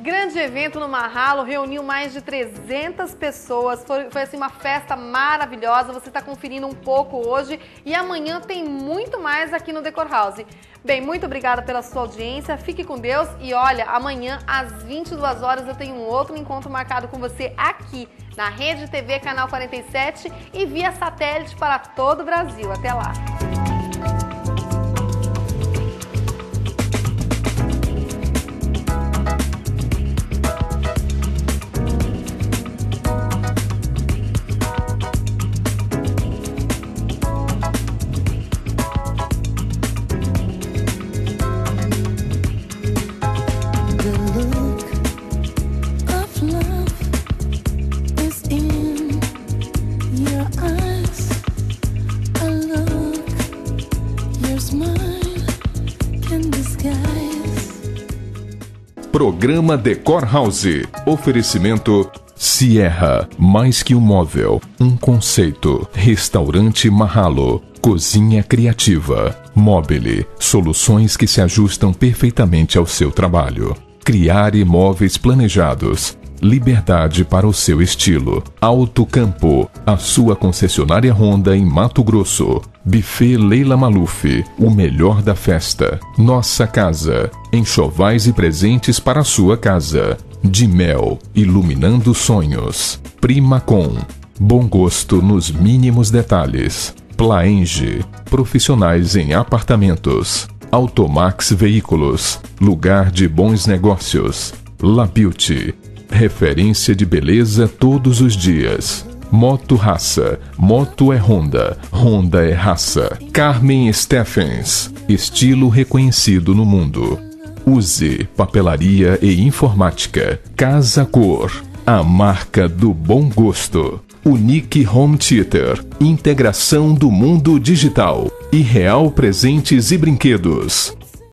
Grande evento no Mahalo, reuniu mais de 300 pessoas, foi assim uma festa maravilhosa, você está conferindo um pouco hoje e amanhã tem muito mais aqui no Decor House. Bem, muito obrigada pela sua audiência, fique com Deus e olha, amanhã às 22 horas eu tenho um outro encontro marcado com você aqui na Rede TV Canal 47 e via satélite para todo o Brasil. Até lá! Programa Decor House. Oferecimento Sierra, mais que um móvel, um conceito. Restaurante Mahalo, cozinha criativa. Mobile, soluções que se ajustam perfeitamente ao seu trabalho. Criar imóveis planejados. Liberdade para o seu estilo. Alto Campo, a sua concessionária Honda em Mato Grosso. Buffet Leila Maluf, o melhor da festa. Nossa Casa, enxovais e presentes para a sua casa. De Mel, iluminando sonhos. Primacom, bom gosto nos mínimos detalhes. Plaenge, profissionais em apartamentos. Automax Veículos, lugar de bons negócios. La Beauty, referência de beleza todos os dias. Moto Raça, moto é Honda, Honda é raça. Carmen Steffens, estilo reconhecido no mundo. Use, papelaria e informática. Casa Cor, a marca do bom gosto. Unique Home Theater, integração do mundo digital. E Real Presentes e Brinquedos.